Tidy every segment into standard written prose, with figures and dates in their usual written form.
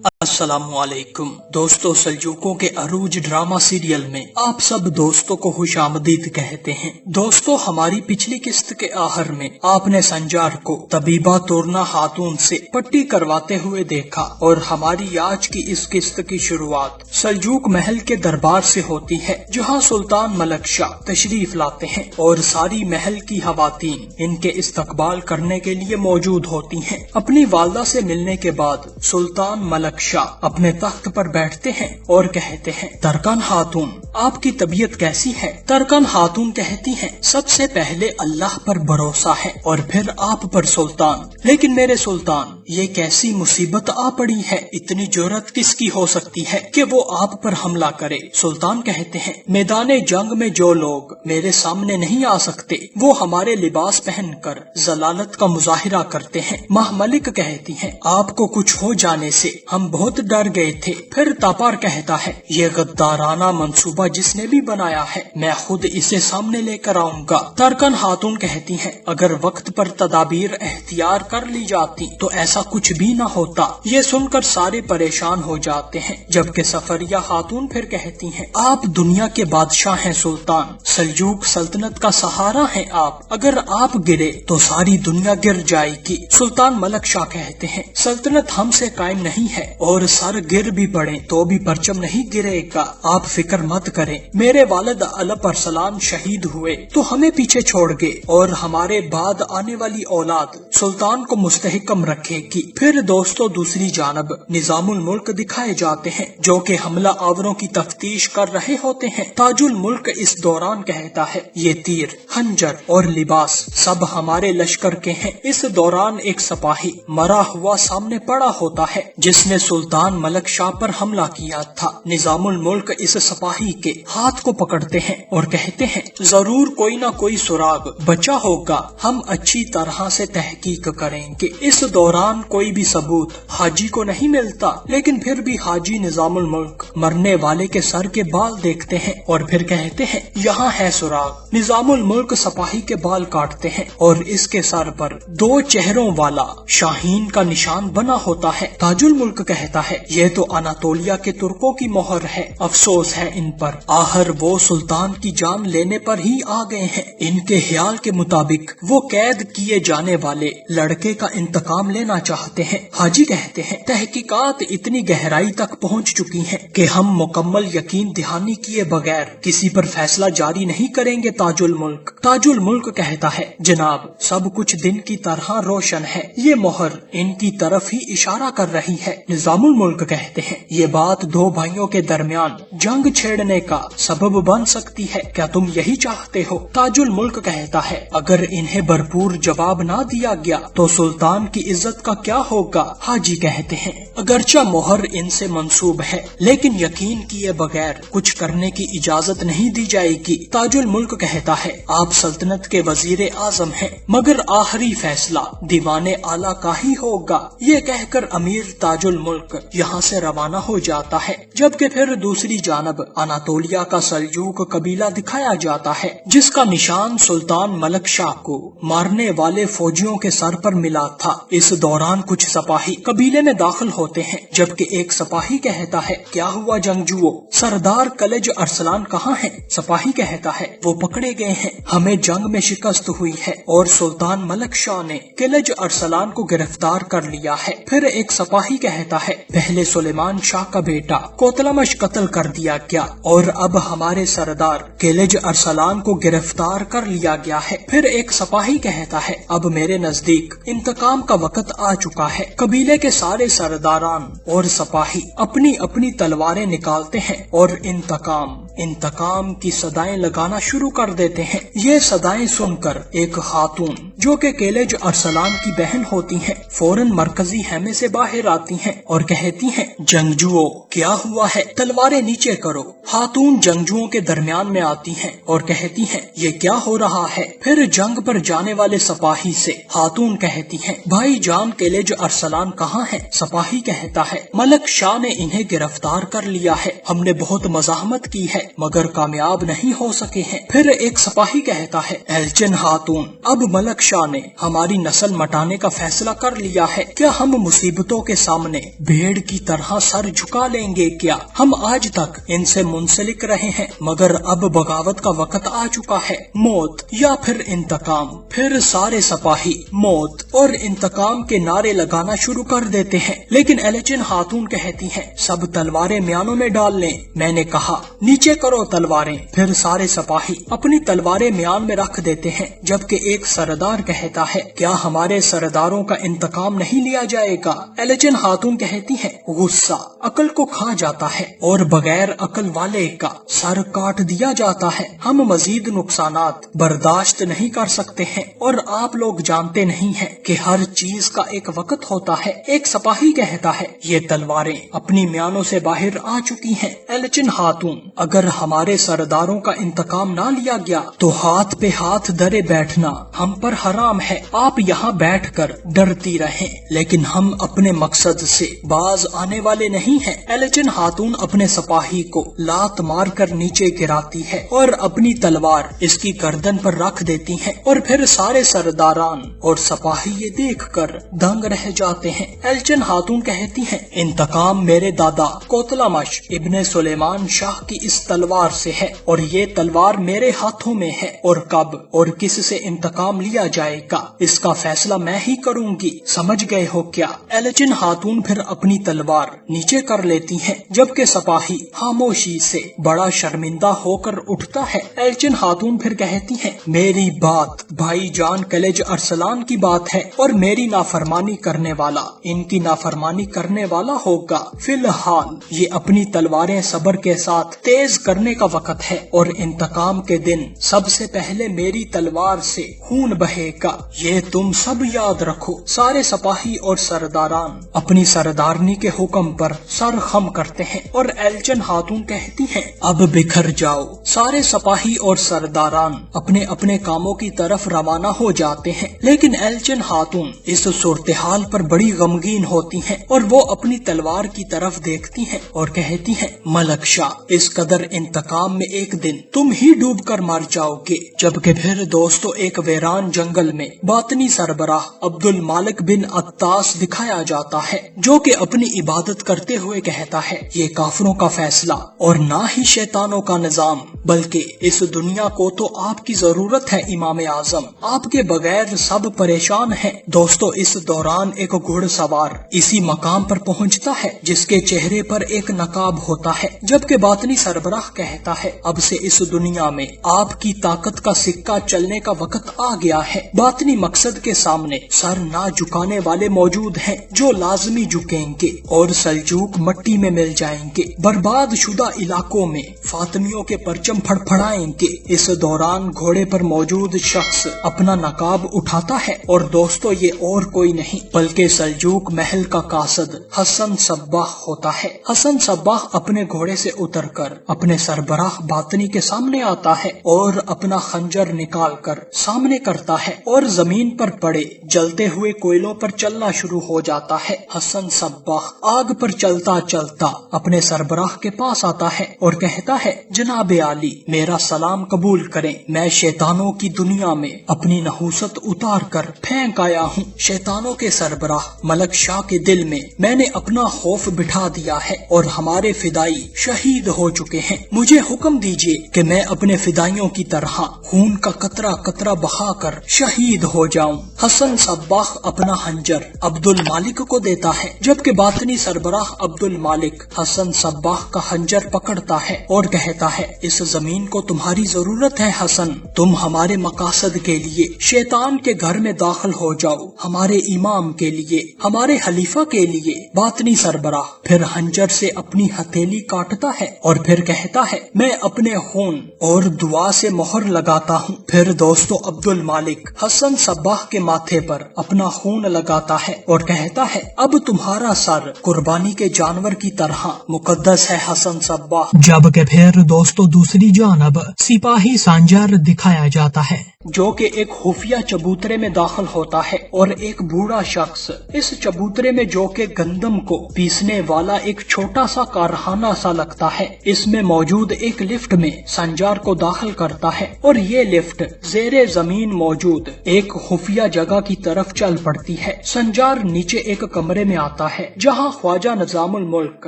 السلام علیکم دوستو، سلجوقوں کے عروج ڈرامہ سیریل میں آپ سب دوستوں کو خوش آمدید کہتے ہیں۔ دوستو، ہماری پچھلی قسط کے آخر میں آپ نے سنجار کو طبیبہ تورنا خاتون سے پٹی کرواتے ہوئے دیکھا، اور ہماری آج کی اس قسط کی شروعات سلجوق محل کے دربار سے ہوتی ہے، جہاں سلطان ملک شاہ تشریف لاتے ہیں اور ساری محل کی خواتین ان کے استقبال کرنے کے لیے موجود ہوتی ہیں۔ اپنی والدہ سے ملنے کے بعد سلطان ملک شاہ اپنے تخت پر بیٹھتے ہیں اور کہتے ہیں، ترکان خاتون، آپ کی طبیعت کیسی ہے؟ ترکان خاتون کہتی ہیں، سب سے پہلے اللہ پر بھروسہ ہے اور پھر آپ پر سلطان۔ لیکن میرے سلطان، یہ کیسی مصیبت آ پڑی ہے؟ اتنی جرأت کس کی ہو سکتی ہے کہ وہ آپ پر حملہ کرے؟ سلطان کہتے ہیں، میدان جنگ میں جو لوگ میرے سامنے نہیں آ سکتے وہ ہمارے لباس پہن کر ذلالت کا مظاہرہ کرتے ہیں۔ ماہ ملک کہتی ہیں، آپ کو کچھ ہو جانے سے ہم بہت ڈر گئے تھے۔ پھر تاپار کہتا ہے، یہ غدارانہ منصوبہ جس نے بھی بنایا ہے، میں خود اسے سامنے لے کر آؤں گا۔ ترکان خاتون کہتی ہیں، اگر وقت پر تدابیر اختیار کر لی جاتی تو ایسا کچھ بھی نہ ہوتا۔ یہ سن کر سارے پریشان ہو جاتے ہیں، جبکہ سفریہ خاتون پھر کہتی ہیں، آپ دنیا کے بادشاہ ہیں سلطان، سلجوق سلطنت کا سہارا ہیں آپ، اگر آپ گرے تو ساری دنیا گر جائے گی۔ سلطان ملک شاہ کہتے ہیں، سلطنت ہم سے قائم نہیں ہے، اور سر گر بھی پڑے تو بھی پرچم نہیں گرے گا، آپ فکر مت کریں۔ میرے والد الپ ارسلان شہید ہوئے تو ہمیں پیچھے چھوڑ گئے، اور ہمارے بعد آنے والی اولاد سلطان کو مستحکم رکھے گی۔ پھر دوستو، دوسری جانب نظام الملک دکھائے جاتے ہیں، جو کہ حملہ آوروں کی تفتیش کر رہے ہوتے ہیں۔ تاج الملک اس دوران کہتا ہے، یہ تیر، خنجر اور لباس سب ہمارے لشکر کے ہیں۔ اس دوران ایک سپاہی مرا ہوا سامنے پڑا ہوتا ہے، جس نے سلطان ملک شاہ پر حملہ کیا تھا۔ نظام الملک اس سپاہی کے ہاتھ کو پکڑتے ہیں اور کہتے ہیں، ضرور کوئی نہ کوئی سراغ بچا ہوگا، ہم اچھی طرح سے تحقیق کریں گے۔ اس دوران کوئی بھی ثبوت حاجی کو نہیں ملتا، لیکن پھر بھی حاجی نظام الملک مرنے والے کے سر کے بال دیکھتے ہیں اور پھر کہتے ہیں، یہاں ہے سراغ۔ نظام الملک سپاہی کے بال کاٹتے ہیں اور اس کے سر پر 2 چہروں والا شاہین کا نشان بنا ہوتا ہے۔ تاج الملک کہتا ہے، یہ تو اناتولیا کے ترکوں کی مہر ہے، افسوس ہے ان پر، آخر وہ سلطان کی جان لینے پر ہی آ گئے ہیں۔ ان کے خیال کے مطابق وہ قید کیے جانے والے لڑکے کا انتقام لینا چاہتے ہیں۔ حاجی کہتے ہیں، تحقیقات اتنی گہرائی تک پہنچ چکی ہیں کہ ہم مکمل یقین دہانی کیے بغیر کسی پر فیصلہ جاری نہیں کریں گے تاج الملک۔ تاج الملک کہتا ہے، جناب، سب کچھ دن کی طرح روشن ہے، یہ مہر ان کی طرف ہی اشارہ کر رہی ہے۔ نظام الملک کہتے ہیں، یہ بات 2 بھائیوں کے درمیان جنگ چھیڑنے کا سبب بن سکتی ہے، کیا تم یہی چاہتے ہو؟ تاج الملک کہتا ہے، اگر انہیں بھرپور جواب نہ دیا گیا تو سلطان کی عزت کا کیا ہوگا؟ حاجی کہتے ہیں، اگرچہ مہر ان سے منسوب ہے، لیکن یقین کیے بغیر کچھ کرنے کی اجازت نہیں دی جائے گی۔ تاج الملک کہتا ہے، آپ سلطنت کے وزیر اعظم ہیں، مگر آخری فیصلہ دیوان اعلیٰ کا ہی ہوگا۔ یہ کہہ کر امیر تاج الملک یہاں سے روانہ ہو جاتا ہے، جبکہ پھر دوسری جانب اناتولیا کا سلجوق قبیلہ دکھایا جاتا ہے، جس کا نشان سلطان ملک شاہ کو مارنے والے فوجیوں کے سر پر ملا تھا۔ اس دوران کچھ سپاہی قبیلے میں داخل ہوتے ہیں، جبکہ ایک سپاہی کہتا ہے، کیا ہوا جنگجوؤں، سردار کلج ارسلان کہاں ہیں؟ سپاہی کہتا ہے، وہ پکڑے گئے ہیں، ہمیں جنگ میں شکست ہوئی ہے اور سلطان ملک شاہ نے کلج ارسلان کو گرفتار کر لیا ہے۔ پھر ایک سپاہی کہتا ہے، پہلے سلیمان شاہ کا بیٹا کوتلمش قتل کر دیا گیا اور اب ہمارے سردار کلج ارسلان کو گرفتار کر لیا گیا ہے۔ پھر ایک سپاہی کہتا ہے، اب میرے نزدیک انتقام کا وقت آ چکا ہے۔ قبیلے کے سارے سرداران اور سپاہی اپنی اپنی تلواریں نکالتے ہیں اور انتقام کی صدائیں لگانا شروع کر دیتے ہیں۔ یہ صدائیں سن کر ایک خاتون جو کہ کلج ارسلان کی بہن ہوتی ہیں فوراً مرکزی خیمے سے باہر آتی ہیں اور کہتی ہیں، جنگجوؤں، کیا ہوا ہے؟ تلواریں نیچے کرو۔ خاتون جنگجوؤں کے درمیان میں آتی ہیں اور کہتی ہیں، یہ کیا ہو رہا ہے؟ پھر جنگ پر جانے والے سپاہی سے خاتون کہتی ہیں، بھائی جان کلج ارسلان کہاں ہیں؟ سپاہی کہتا ہے، ملک شاہ نے انہیں گرفتار کر لیا ہے، ہم نے بہت مزاحمت کی ہے मगर कामयाब नहीं हो सके हैं। फिर एक सिपाही कहता है, एल्चिन खातून, अब मलक शाह ने हमारी नस्ल मटाने का फैसला कर लिया है। क्या हम मुसीबतों के सामने भेड़ की तरह सर झुका लेंगे? क्या हम आज तक इनसे मुंसलिक रहे हैं, मगर अब बगावत का वक्त आ चुका है। मौत या फिर इंतकाम। फिर सारे सिपाही मौत और इंतकाम के नारे लगाना शुरू कर देते हैं, लेकिन एल्चिन खातून कहती हैं, सब तलवारें म्यानों में डाल लें। मैंने कहा, नीचे करो तलवारें। फिर सारे सिपाही अपनी तलवारें म्यान में रख देते हैं, जबकि एक सरदार कहता है, क्या हमारे सरदारों का इंतकाम नहीं लिया जाएगा? एल्चिन खातून कहती है, गुस्सा अकल को खा जाता है और बगैर अकल वाले का सर काट दिया जाता है। हम मजीद नुकसानात बर्दाश्त नहीं कर सकते हैं और आप लोग जानते नहीं हैं कि हर चीज का एक वक्त होता है। एक सिपाही कहता है, ये तलवारें अपनी म्यानों से बाहर आ चुकी हैं। एल्चिन खातून, अगर हमारे सरदारों का इंतकाम ना लिया गया तो हाथ पे हाथ धरे बैठना हम पर हराम है। आप यहाँ बैठकर डरती रहें, लेकिन हम अपने मकसद से बाज आने वाले नहीं हैं। एल्चिन खातून अपने सिपाही को लात मार कर नीचे गिराती है और अपनी तलवार इसकी गर्दन पर रख देती है, और फिर सारे सरदारान और सिपाही ये देखकर दंग रह जाते हैं। एल्चिन खातून कहती हैं, इंतकाम मेरे दादा कोतलामश इब्ने सुलेमान शाह की इस तलवार से है, और ये तलवार मेरे हाथों में है, और कब और किस से इंतकाम लिया जाएगा इसका फैसला मैं ही करूंगी। समझ गए हो क्या? एल्चिन खातून फिर अपनी तलवार नीचे कर लेती हैं, जबकि सिपाही खामोशी से बड़ा शर्मिंदा होकर उठता है। एल्चिन खातून फिर कहती हैं, मेरी बात भाई जान कलेज अरसलान की बात है, और मेरी नाफरमानी करने वाला इनकी नाफरमानी करने वाला होगा। फिलहाल ये अपनी तलवारें सब्र के साथ तेज करने का वक्त है, और इंतकाम के दिन सबसे पहले मेरी तलवार से खून बहेगा। ये तुम सब याद रखो। सारे सिपाही और सरदारान अपनी सरदारनी के हुक्म पर सर खम करते हैं, और एल्चिन खातून कहती हैं, अब बिखर जाओ। सारे सिपाही और सरदारान अपने अपने कामों की तरफ रवाना हो जाते हैं, लेकिन एल्चिन खातून इस सूरत-ए-हाल पर बड़ी गमगीन होती हैं, और वो अपनी तलवार की तरफ देखती हैं और कहती हैं, मलक शाह, इस कदर इंतकाम में एक दिन तुम ही डूब कर मर जाओगे। जबकि फिर दोस्तों एक वीरान जंगल में बातनी सरबराह अब्दुल मालिक बिन अत्तास दिखाया जाता है, जो कि अपनी इबादत करते हुए कहता है, ये काफिरों का फैसला और ना ही शैतानों का निजाम, बल्कि इस दुनिया को तो आपकी जरूरत है इमाम आजम, आपके बगैर सब परेशान हैं। दोस्तों इस दौरान एक घुड़सवार इसी मकाम पर पहुंचता है जिसके चेहरे पर एक नकाब होता है, जबकि बातनी सरबराह कहता है, अब से इस दुनिया में आपकी ताकत का सिक्का चलने का वक्त आ गया है। बातनी मकसद के सामने सर ना झुकाने वाले मौजूद हैं, जो लाजमी झुकेंगे और सल्जूक मट्टी में मिल जाएंगे। बर्बाद शुदा इलाकों में फातिमियों के परचम फड़फड़ाएंगे। इस दौरान घोड़े पर मौजूद शख्स अपना नकाब उठाता है, और दोस्तों ये और कोई नहीं बल्कि सल्जूक महल का कासद हसन सब्बाह होता है। हसन सब्बाह अपने घोड़े से उतरकर अपने सरबराह बातनी के सामने आता है और अपना खंजर निकालकर सामने करता है, और जमीन पर पड़े जलते हुए कोयलों पर चलना शुरू हो जाता है। हसन सब्बाह आग पर चलता चलता अपने सरबराह के पास आता है और कहता है, जनाब आली, मेरा सलाम कबूल करें। मैं शैतानों की दुनिया में अपनी नहूसत उतार कर फेंक आया हूँ। शैतानों के सरबराह मलक शाह के दिल में मैंने अपना खौफ बिठा दिया है, और हमारे फिदाई शहीद हो चुके हैं। मुझे हुक्म दीजिए कि मैं अपने फिदाइयों की तरह खून का कतरा कतरा बहाकर शहीद हो जाऊं। हसन सब्बाह अपना खंजर अब्दुल मालिक को देता है, जबकि बातनी सरबराह अब्दुल मालिक हसन सब्बाह का खंजर पकड़ता है और कहता है, इस जमीन को तुम्हारी जरूरत है हसन, तुम हमारे मकासद के लिए शैतान के घर में दाखिल हो जाओ, हमारे इमाम के लिए, हमारे खलीफा के लिए। बातनी सरबराह फिर खंजर से अपनी हथेली काटता है और फिर कहता है, मैं अपने खून और दुआ से मोहर लगाता हूँ। फिर दोस्तों अब्दुल मालिक हसन सब्बाह के माथे पर अपना खून लगाता है और कहता है, अब तुम्हारा सर कुर्बानी के जानवर की तरह मुकद्दस है हसन सब्बाह। जबकि फिर दोस्तों दूसरी जानब सिपाही सांजर दिखाया जाता है, जो कि एक खुफिया चबूतरे में दाखिल होता है और एक बूढ़ा शख्स इस चबूतरे में, जो कि गंदम को पीसने वाला एक छोटा सा कारखाना सा लगता है, इसमें मौजूद एक लिफ्ट में संजार को दाखिल करता है और ये लिफ्ट ज़ेरे जमीन मौजूद एक खुफिया जगह की तरफ चल पड़ती है। संजार नीचे एक कमरे में आता है जहाँ ख्वाजा निजामुल मुल्क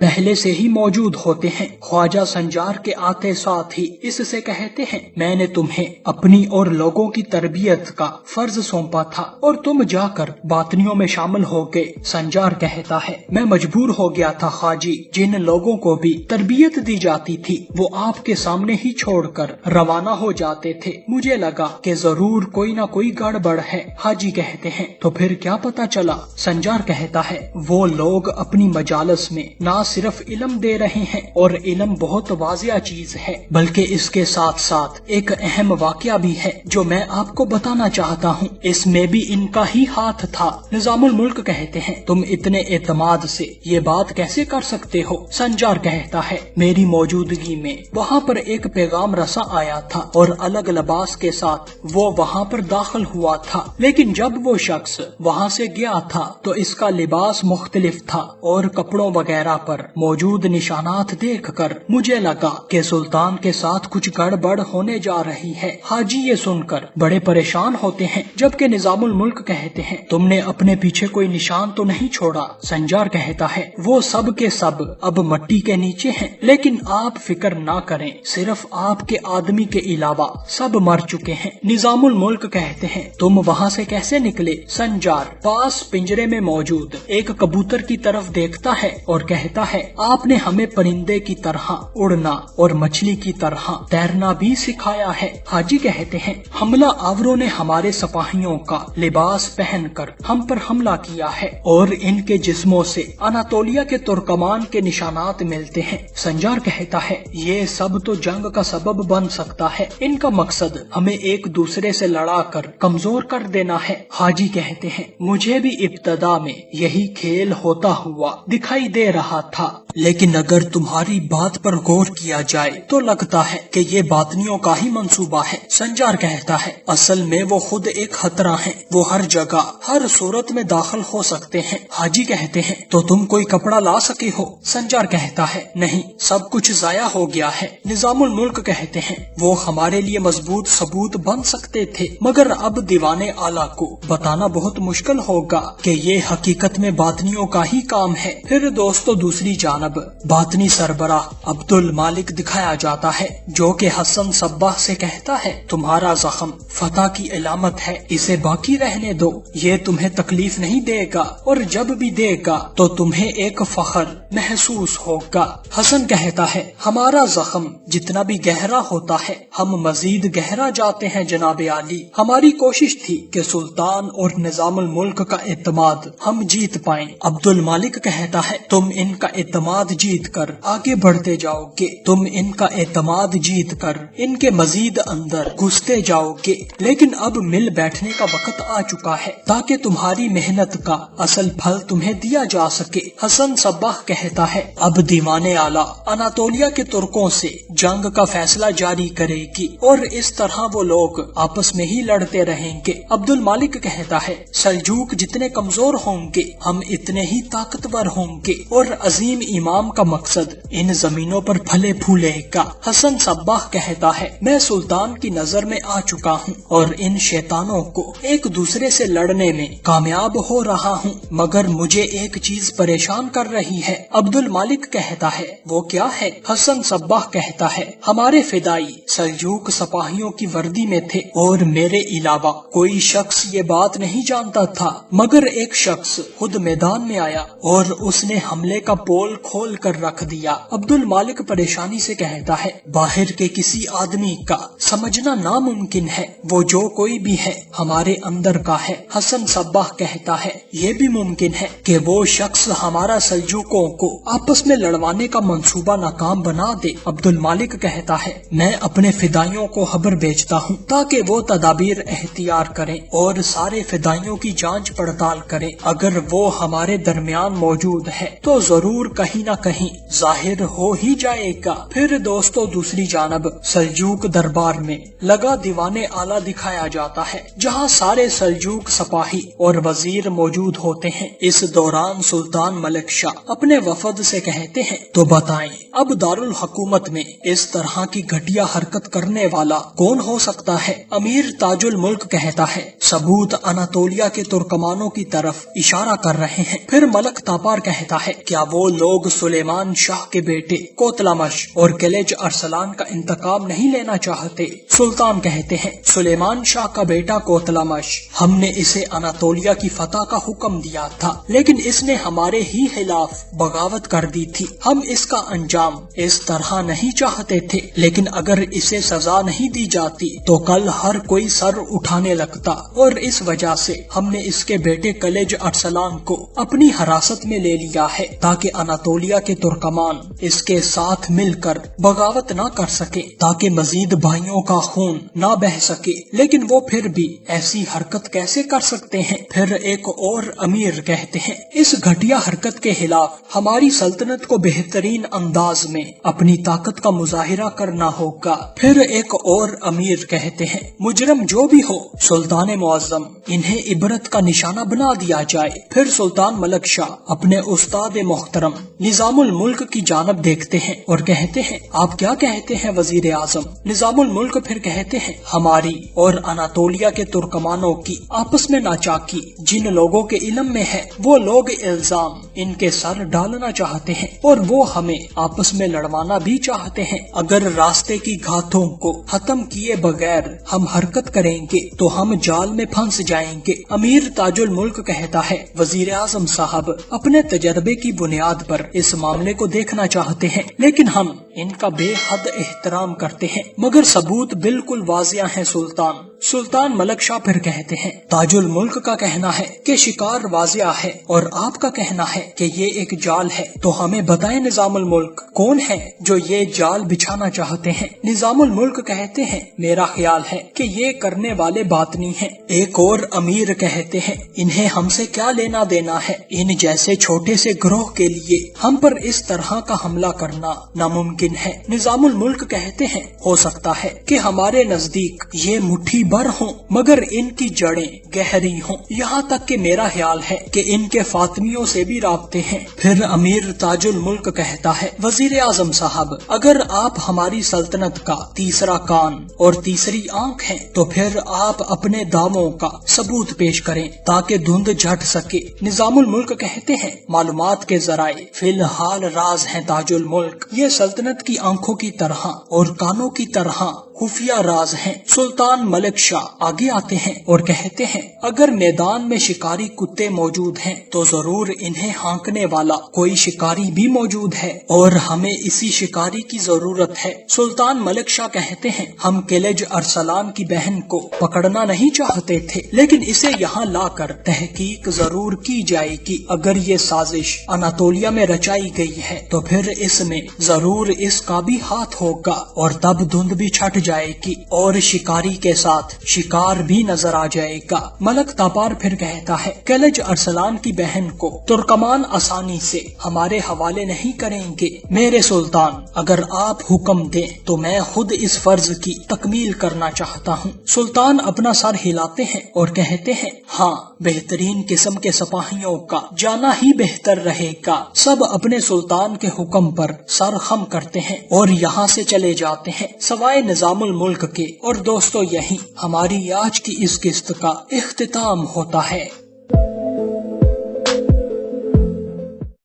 पहले से ही मौजूद होते हैं। ख्वाजा संजार के आते साथ ही इससे कहते हैं, मैंने तुम्हें अपनी और लोगों की तरबियत का फर्ज सौंपा था और तुम जाकर बातनियों में शामिल हो गए। संजार कहता है, मैं मजबूर हो गया था हाजी, जिन लोगों को भी तरबियत दी जाती थी वो आपके सामने ही छोड़कर रवाना हो जाते थे। मुझे लगा कि जरूर कोई ना कोई गड़बड़ है। हाजी कहते हैं, तो फिर क्या पता चला? संजार कहता है, वो लोग अपनी मजालस में ना सिर्फ इल्म दे रहे हैं और इल्म बहुत वाजिया चीज है, बल्कि इसके साथ साथ एक अहम वाकया भी है जो मैं आपको बताना चाहता हूँ। इसमें भी इनका ही हाथ था। निजामुल मुल्क कहते हैं, तुम इतने एतमाद से ये बात कैसे कर सकते हो? संजार कहता है, मेरी मौजूदगी में वहाँ पर एक पैगाम रसा आया था और अलग लिबास के साथ वो वहाँ पर दाखिल हुआ था, लेकिन जब वो शख्स वहाँ से गया था तो इसका लिबास मुख्तलिफ था और कपड़ों वगैरह पर मौजूद निशानात देखकर मुझे लगा कि सुल्तान के साथ कुछ गड़बड़ होने जा रही है। हाजी ये सुनकर बड़े परेशान होते हैं, जबकि निजामुल मुल्क कहते हैं, तुमने अपने पीछे कोई निशान तो नहीं छोड़ा? संजार कहता है, वो सब के सब अब मट्टी के नीचे हैं, लेकिन आप फिक्र ना करें, सिर्फ आपके आदमी के अलावा सब मर चुके हैं। निजामुल मुल्क कहते हैं, तुम वहाँ से कैसे निकले? संजार पास पिंजरे में मौजूद एक कबूतर की तरफ देखता है और कहता है, आपने हमें परिंदे की तरह उड़ना और मछली की तरह तैरना भी सिखाया है। हाजी कहते हैं, हमला आवरों ने हमारे सिपाहियों का लिबास पहनकर हम पर हमला किया है और इनके जिस्मों से अनातोलिया के तुर्कमान के निशानात मिलते हैं। संजार कहता है, ये सब तो जंग का सबब बन सकता है, इनका मकसद हमें एक दूसरे से लड़ाकर कमजोर कर देना है। हाजी कहते हैं, मुझे भी इब्तदा में यही खेल होता हुआ दिखाई दे रहा था, लेकिन अगर तुम्हारी बात पर गौर किया जाए तो लगता है कि ये बातनियों का ही मंसूबा है। संजार कहता है, असल में वो खुद एक खतरा है, वो हर जगह हर सूरत में दाखिल हो सकते हैं। हाजी कहते हैं, तो तुम कोई कपड़ा ला सके हो? संजार कहता है, नहीं, सब कुछ जाया हो गया है। निजामुल मुल्क कहते हैं, वो हमारे लिए मजबूत सबूत बन सकते थे, मगर अब दीवाने आला को बताना बहुत मुश्किल होगा कि ये हकीकत में बातनियों का ही काम है। फिर दोस्तों दूसरी जानब बातनी सरबराह अब्दुल मालिक दिखाया जाता है, जो कि हसन सब्बाह से कहता है, तुम्हारा जख्म फतह की अलामत है, इसे बाकी रहने दो, ये तुम्हें तकलीफ नहीं देगा और जब भी देगा तो तुम्हें एक फख्र महसूस होगा। हसन कहता है, हमारा जख्म जितना भी गहरा होता है हम मजीद गहरा जाते हैं जनाब आली। हमारी कोशिश थी कि सुल्तान और निजामुल मुल्क का एतमाद हम जीत पाएं। अब्दुल मालिक कहता है, तुम इनका एतमाद जीत कर आगे बढ़ते जाओगे, तुम इनका एतमाद जीत कर इनके मजीद अंदर घुसते जाओगे, लेकिन अब मिल बैठने का वक्त आ चुका है ताकि तुम्हारी मेहनत का असल फल तुम्हें दिया जा सके। हसन सब्बाह कहता है, अब दीवाने आला अनातोलिया के तुर्कों से जंग का फैसला जारी करेगी और इस तरह वो लोग आपस में ही लड़ते रहेंगे। अब्दुल मालिक कहता है, सल्जूक जितने कमजोर होंगे हम इतने ही ताकतवर होंगे और अजीम इमाम का मकसद इन जमीनों पर फले फूलेगा। हसन सब्बाह कहता है, मैं सुल्तान की नजर में आ चुका हूँ और इन शैतानों को एक दूसरे से लड़ने में कामयाब हो रहा हूँ, मगर मुझे एक चीज परेशान कर रही है। अब्दुल मालिक कहता है, वो क्या है? हसन सब्बाह कहता है, हमारे फिदाई सल्जूक सिपाहियों की वर्दी में थे और मेरे अलावा कोई शख्स ये बात नहीं जानता था, मगर एक शख्स खुद मैदान में आया और उसने हमले का पोल खोल कर रख दिया। अब्दुल मालिक परेशानी से कहता है, बाहर के किसी आदमी का समझना नामुमकिन है, वो जो कोई भी है हमारे अंदर का है। हसन सब्बाह कहता है, ये भी मुमकिन है कि वो शख्स हमारा सल्जूकों को आपस में लड़वाने का मंसूबा नाकाम बना दे। अब्दुल मालिक कहता है, मैं अपने फिदाइयों को खबर भेजता हूँ ताकि वो तदाबीर एहतियार करें और सारे फिदाइयों की जांच पड़ताल करें। अगर वो हमारे दरमियान मौजूद है तो जरूर कहीं न कहीं जाहिर हो ही जाएगा। फिर दोस्तों दूसरी जानब सल्जूक दरबार में लगा दीवाने आला दिखाया जाता है जहाँ सारे सल्जूक सपाही और वजीर मौजूद होते हैं। इस दौरान सुल्तान मलिक शाह अपने वफद से कहते हैं, तो बताएं अब दारुल हुकूमत में इस तरह की घटिया हरकत करने वाला कौन हो सकता है। अमीर ताजुल मुल्क कहता है, सबूत अनातोलिया के तुर्कमानों की तरफ इशारा कर रहे हैं। फिर मलक तापार कहता है, क्या वो लोग सुलेमान शाह के बेटे कोतलामश और किलिज अरसलान का इंतकाम नहीं लेना चाहते। सुल्तान कहते हैं, सुलेमान शाह का बेटा कोतलामश, हमने इसे अनातोलिया की फतह का हुक्म दिया था, लेकिन इसने हमारे ही खिलाफ बगावत कर दी थी। हम इसका अंजाम इस तरह नहीं चाहते थे, लेकिन अगर इसे सजा नहीं दी जाती तो कल हर कोई सर उठाने लगता, और इस वजह से हमने इसके बेटे किलिज अरसलान को अपनी हिरासत में ले लिया है, ताकि अनातोलिया के तुर्कमान इसके साथ मिलकर बगावत न कर सके, ताकि मजीद भाइयों का खून न बह सके। लेकिन वो फिर भी ऐसी हरकत कैसे कर सकते हैं। फिर एक और अमीर कहते हैं, इस घटिया हरकत के खिलाफ हमारी सल्तनत को बेहतरीन अंदाज में अपनी ताकत का मुजाहिरा करना होगा। फिर एक और अमीर कहते हैं, मुजरम जो भी हो, सुल्तान मुअज्जम इन्हें इबरत का निशाना बना दिया जाए। फिर सुल्तान मलिक शाह अपने उस्ताद मोहतरम निजामुल मुल्क की जानब देखते हैं और कहते हैं, आप क्या कहते हैं वजीर आजम। निजामुल मुल्क फिर कहते हैं, हमारी और अनातोलिया के तुर्कमानों की आपस में नाचाकी जिन लोगों के इल्म में है, वो लोग इल्जाम इनके सर डालना चाहते हैं और वो हमें आपस में लड़वाना भी चाहते हैं। अगर रास्ते की घातों को खत्म किए बगैर हम हरकत करेंगे तो हम जाल में फंस जाएंगे। अमीर ताजुल मुल्क कहता है, वजीर आजम साहब अपने तजर्बे की बुनियाद पर इस मामले को देखना चाहते हैं, लेकिन हम इनका बेहद एहतराम करते हैं, मगर सबूत बिल्कुल वाजिया है सुल्तान। सुल्तान मलिक शाह फिर कहते हैं, ताजुल मुल्क का कहना है कि शिकार वाजिया है और आपका कहना है कि ये एक जाल है, तो हमें बताएं निजामुल मुल्क कौन है जो ये जाल बिछाना चाहते हैं। निजामुल मुल्क कहते हैं, मेरा ख्याल है कि ये करने वाले बातनी हैं। एक और अमीर कहते हैं, इन्हें हमसे क्या लेना देना है। इन जैसे छोटे से ग्रोह के लिए हम पर इस तरह का हमला करना नामुमकिन है। निजामुल मुल्क कहते हैं, हो सकता है कि हमारे नजदीक ये मुट्ठी भर हों, मगर इनकी जड़ें गहरी हों, यहाँ तक कि मेरा ख्याल है कि इनके फातमियों से भी राब्ते हैं। फिर अमीर ताजुल मुल्क कहता है, वजीर आजम साहब अगर आप हमारी सल्तनत का तीसरा कान और तीसरी आंख हैं, तो फिर आप अपने दावों का सबूत पेश करें ताकि धुंध झट सके। निजामुल मुल्क कहते हैं, मालूमात के जराए फिलहाल राज हैं ताजुल मुल्क, ये सल्तनत की आंखों की तरह और कानों की तरह खुफिया राज हैं। सुल्तान मलिक शाह आगे आते हैं और कहते हैं, अगर मैदान में शिकारी कुत्ते मौजूद हैं तो जरूर इन्हें हाँकने वाला कोई शिकारी भी मौजूद है और हमें इसी शिकारी की जरूरत है। सुल्तान मलिक शाह कहते हैं, हम किलिज अरसलान की बहन को पकड़ना नहीं चाहते थे, लेकिन इसे यहाँ लाकर तहकीक जरूर की जाएगी। अगर ये साजिश अनातोलिया में रचाई गई है तो फिर इसमें जरूर इसका भी हाथ होगा और तब धुंध भी छट जाएगी और शिकारी के साथ शिकार भी नजर आ जाएगा। मलक तापार फिर कहता है, किलिज अरसलान की बहन को तुर्कमान आसानी से हमारे हवाले नहीं करेंगे। मेरे सुल्तान अगर आप हुक्म दें तो मैं खुद इस फर्ज की तकमील करना चाहता हूँ। सुल्तान अपना सर हिलाते हैं और कहते हैं, हाँ बेहतरीन किस्म के सिपाहियों का जाना ही बेहतर रहेगा। सब अपने सुल्तान के हुक्म पर सर खम करते हैं और यहाँ से चले जाते हैं सवाए निजामुल मुल्क के। और दोस्तों, यही हमारी आज की इस किस्त का इख्तिताम होता है।